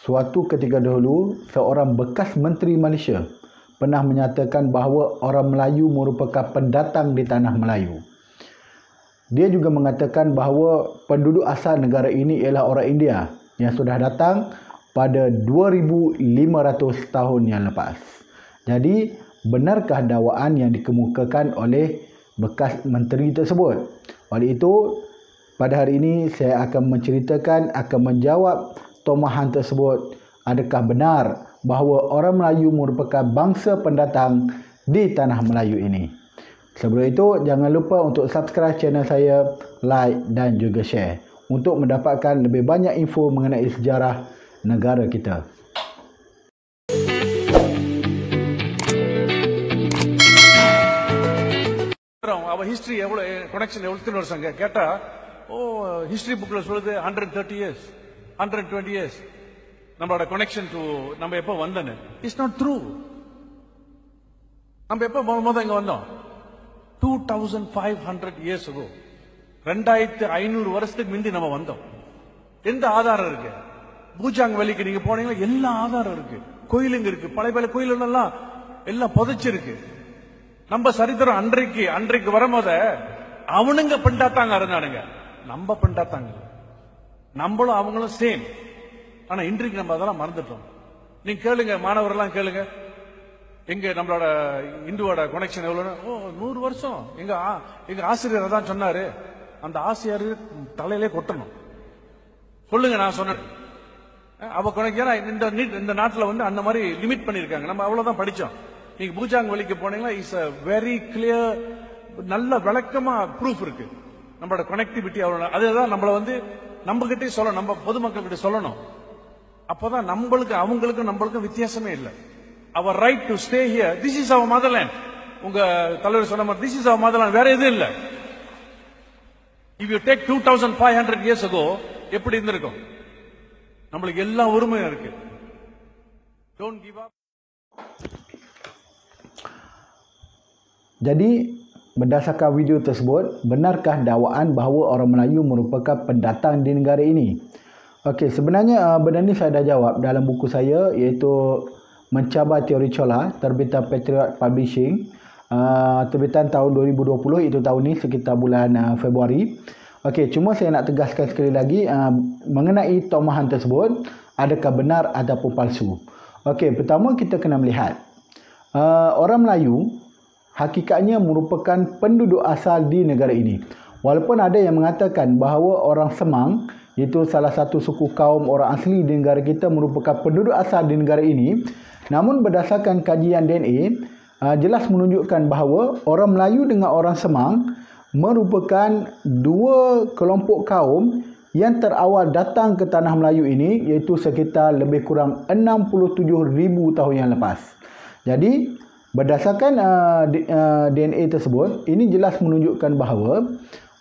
suatu ketika dahulu, seorang bekas Menteri Malaysia pernah menyatakan bahawa orang Melayu merupakan pendatang di tanah Melayu. Dia juga mengatakan bahawa penduduk asal negara ini ialah orang India yang sudah datang pada 2,500 tahun yang lepas. Jadi, benarkah dakwaan yang dikemukakan oleh bekas menteri tersebut? Oleh itu, pada hari ini saya akan menjawab tomahan tersebut. Adakah benar bahawa orang Melayu merupakan bangsa pendatang di tanah Melayu ini? Sebelum itu, jangan lupa untuk subscribe channel saya, like dan juga share untuk mendapatkan lebih banyak info mengenai sejarah negara kita. Our history connection கேட்டா history bookல சொல்லுது 130 years 120 years நம்மளோட connection to நம்ம எப்ப வந்தோன்னு. It's not true. நம்ம எப்ப முதல்ல இங்க வந்தோம்? 2500 years ago. 2500 வருஷத்துக்கு முந்தி நம்ம வந்தோம். எந்த ஆதாரம் இருக்கு? பூஜாங் வேலிக்கு நீங்க போனீங்கன்னா எல்லா ஆதாரம் இருக்கு. கோயிலுங்க இருக்கு, பழைய கோயிலுங்க எல்லாம் புதைச்சிருக்கு. நம்ம சரித்திரம் அன்றைக்கு வரும்போத அவனுங்க பெண்டாத்தாங்க இருந்தானுங்க, நம்ம பெண்டாத்தாங்க. நம்மளும் அவங்களும் சேம். ஆனா இன்றைக்கு நம்ம அதெல்லாம் மறந்துட்டோம். நீங்க கேளுங்க, மாணவர்கள்லாம் கேளுங்க, எங்க நம்மளோட இந்துவோட கனெக்ஷன் எவ்வளவு? 100 வருஷம். எங்க ஆசிரியர் தான் சொன்னாரு. அந்த ஆசிரியர் தலையிலே கொட்டணும். சொல்லுங்க, நான் சொன்னேன். அவ கனெக்ட் இந்த நாட்டில் வந்து அந்த மாதிரி லிமிட் பண்ணிருக்காங்க. நம்ம அவ்வளவுதான் படிச்சோம். நீங்க பூஜாங் வலிக்கு போனீங்கன்னா இட்ஸ் a வெரி கிளியர், நல்ல விளக்கமா ப்ரூஃப் இருக்கு நம்மளோட கனெக்டிவிட்டி. அவ்வளவு அதுதான் நம்மள வந்து நம்ம கிட்டே சொல்லணும், நம்ம பொதுமக்கள் கிட்ட சொல்லணும். அப்பதான் அவங்களுக்கும் வித்தியாசமே இல்லை. Our right to stay here, this is our motherland. உங்க தலைவர் சொன்ன மாதிரி திஸ் இஸ் அவர் மதர்லேண்ட், வேற எதுவும் இல்லை. If you take 2500 years ago எப்படி இருந்திருக்கும்? நம்மளுக்கு எல்லா உரிமையும் இருக்கு. Don't give up. Jadi, berdasarkan video tersebut, benarkah dakwaan bahawa orang Melayu merupakan pendatang di negara ini? Okey, sebenarnya benda ni saya dah jawab dalam buku saya, iaitu Mencabar Teori Chola, terbitan Patriot Publishing, terbitan tahun 2020, itu tahun ni sekitar bulan Februari. Okey, cuma saya nak tegaskan sekali lagi mengenai tomahan tersebut, adakah benar ataupun palsu. Okey, pertama kita kena melihat orang Melayu hakikatnya merupakan penduduk asal di negara ini. Walaupun ada yang mengatakan bahawa orang Semang, iaitu salah satu suku kaum orang asli di negara kita, merupakan penduduk asal di negara ini, namun berdasarkan kajian DNA, jelas menunjukkan bahawa orang Melayu dengan orang Semang merupakan dua kelompok kaum yang terawal datang ke tanah Melayu ini, iaitu sekitar lebih kurang 67,000 tahun yang lepas. Jadi, berdasarkan DNA tersebut, ini jelas menunjukkan bahawa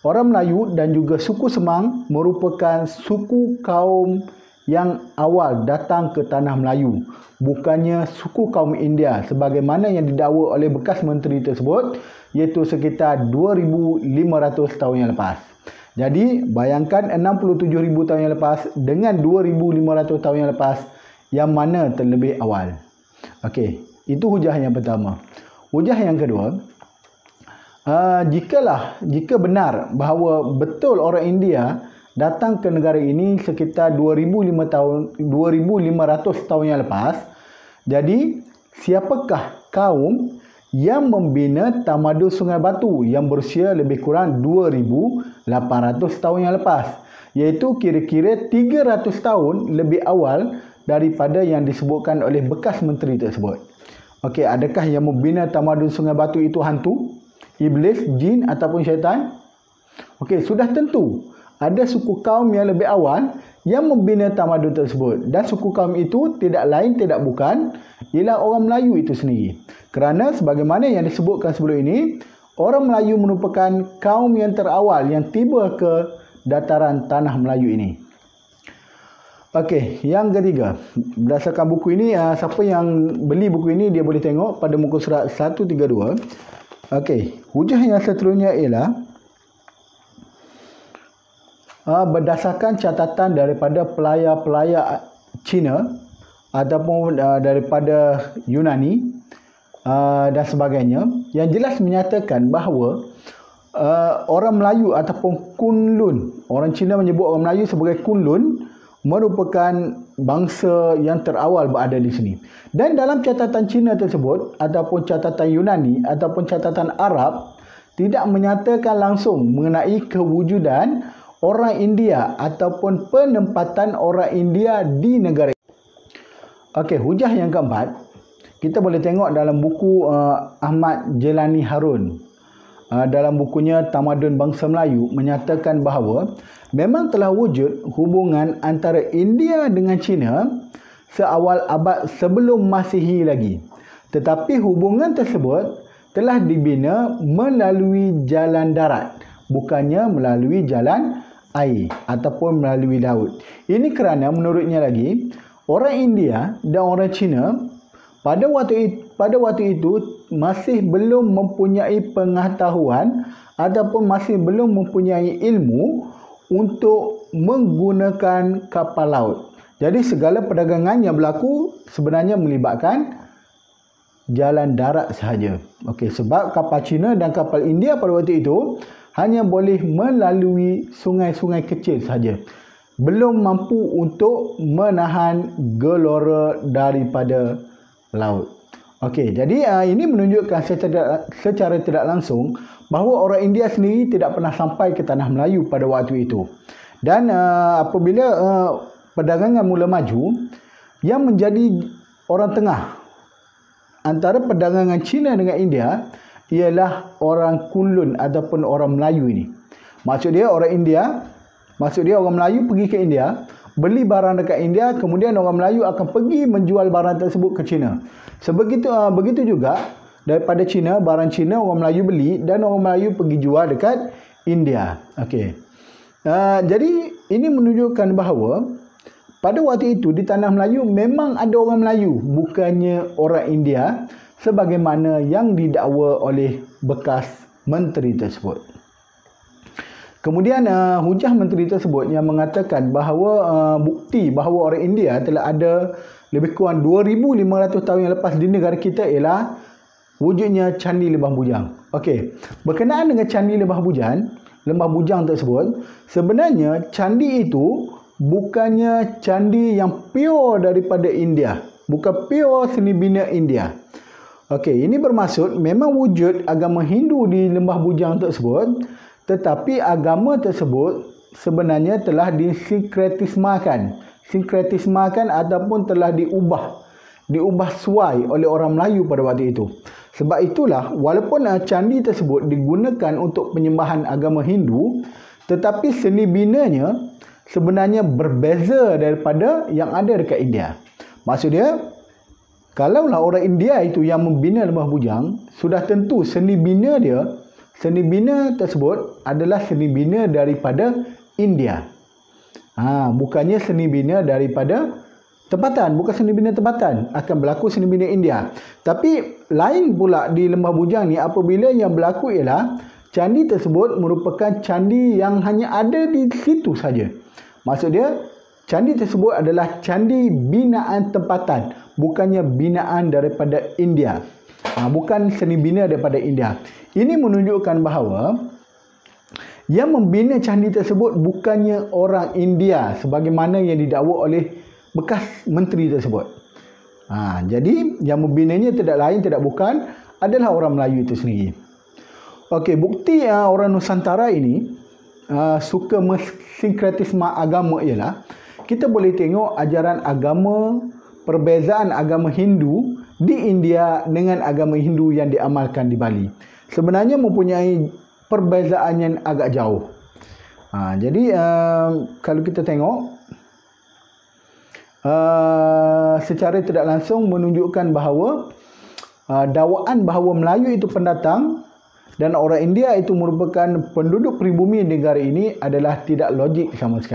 orang Melayu dan juga suku Semang merupakan suku kaum yang awal datang ke tanah Melayu, bukannya suku kaum India sebagaimana yang didakwa oleh bekas menteri tersebut, iaitu sekitar 2,500 tahun yang lepas. Jadi, bayangkan 67,000 tahun yang lepas dengan 2,500 tahun yang lepas, yang mana terlebih awal. Okey, itu hujah yang pertama. Hujah yang kedua, jika benar bahawa betul orang India datang ke negara ini sekitar 2,500 tahun yang lepas, jadi siapakah kaum yang membina tamadun Sungai Batu yang berusia lebih kurang 2,800 tahun yang lepas, iaitu kira-kira 300 tahun lebih awal daripada yang disebutkan oleh bekas menteri tersebut. Okey, adakah yang membina tamadun Sungai Batu itu hantu, iblis, jin ataupun syaitan? Okey, sudah tentu ada suku kaum yang lebih awal yang membina tamadun tersebut, dan suku kaum itu tidak lain tidak bukan ialah orang Melayu itu sendiri. Kerana sebagaimana yang disebutkan sebelum ini, orang Melayu merupakan kaum yang terawal yang tiba ke dataran tanah Melayu ini. Okey, yang ketiga, berdasarkan buku ini, siapa yang beli buku ini dia boleh tengok pada muka surat 132. Okey, hujah yang seterusnya ialah berdasarkan catatan daripada Cina ataupun daripada Yunani dan sebagainya, yang jelas menyatakan bahawa orang Melayu ataupun Kunlun, orang Cina menyebut orang Melayu sebagai Kunlun, merupakan bangsa yang terawal berada di sini. Dan dalam catatan Cina tersebut ataupun catatan Yunani ataupun catatan Arab tidak menyatakan langsung mengenai kewujudan orang India ataupun penempatan orang India di negara. Okey, hujah yang keempat, kita boleh tengok dalam buku Ahmad Jelani Harun. Dalam bukunya Tamadun Bangsa Melayu menyatakan bahawa memang telah wujud hubungan antara India dengan China seawal abad sebelum Masihi lagi. Tetapi hubungan tersebut telah dibina melalui jalan darat, bukannya melalui jalan air ataupun melalui laut. Ini kerana menurutnya lagi, orang India dan orang China pada waktu itu masih belum mempunyai pengetahuan ataupun masih belum mempunyai ilmu untuk menggunakan kapal laut. Jadi segala perdagangan yang berlaku sebenarnya melibatkan jalan darat sahaja. Okey, sebab kapal Cina dan kapal India pada waktu itu hanya boleh melalui sungai-sungai kecil sahaja. Belum mampu untuk menahan gelora daripada laut. Okey, jadi ini menunjukkan secara tidak langsung bahawa orang India sendiri tidak pernah sampai ke tanah Melayu pada waktu itu. Dan apabila perdagangan mula maju, yang menjadi orang tengah antara perdagangan China dengan India ialah orang Kunlun ataupun orang Melayu ini. Maksud dia orang Melayu pergi ke India, beli barang dekat India, kemudian orang Melayu akan pergi menjual barang tersebut ke China. Begitu juga daripada China, barang China orang Melayu beli dan orang Melayu pergi jual dekat India. Okey. Jadi ini menunjukkan bahawa pada waktu itu di tanah Melayu memang ada orang Melayu, bukannya orang India sebagaimana yang didakwa oleh bekas menteri tersebut. Kemudian hujah menteri tersebut yang mengatakan bahawa bukti bahawa orang India telah ada lebih kurang 2,500 tahun yang lepas di negara kita ialah wujudnya Candi Lembah Bujang. Okey, berkenaan dengan Candi Lembah Bujang tersebut, sebenarnya candi itu bukannya candi yang pure daripada India, bukan pure seni bina India. Okey, ini bermaksud memang wujud agama Hindu di Lembah Bujang tersebut, tetapi agama tersebut sebenarnya telah disinkretismakan ataupun telah diubah suai oleh orang Melayu pada waktu itu. Sebab itulah walaupun candi tersebut digunakan untuk penyembahan agama Hindu, tetapi seni binanya sebenarnya berbeza daripada yang ada dekat India. Maksud dia, kalaulah orang India itu yang membina Lembah Bujang, sudah tentu seni bina tersebut adalah seni bina daripada India. Bukannya seni bina daripada tempatan, bukan seni bina tempatan, akan berlaku seni bina India. Tapi lain pula di Lembah Bujang ni, apabila yang berlaku ialah candi tersebut merupakan candi yang hanya ada di situ saja. Maksud dia, candi tersebut adalah candi binaan tempatan, bukannya binaan daripada India. Bukan seni bina daripada India. Ini menunjukkan bahawa yang membina candi tersebut bukannya orang India sebagaimana yang didakwa oleh bekas menteri tersebut. Jadi yang membinanya tidak lain tidak bukan adalah orang Melayu itu sendiri. Okey, bukti orang Nusantara ini suka sinkretisme agama ialah kita boleh tengok ajaran agama, perbezaan agama Hindu di India dengan agama Hindu yang diamalkan di Bali. Sebenarnya mempunyai perbezaan yang agak jauh. Jadi kalau kita tengok secara tidak langsung menunjukkan bahawa dakwaan bahawa Melayu itu pendatang dan orang India itu merupakan penduduk pribumi negara ini adalah tidak logik sama sekali.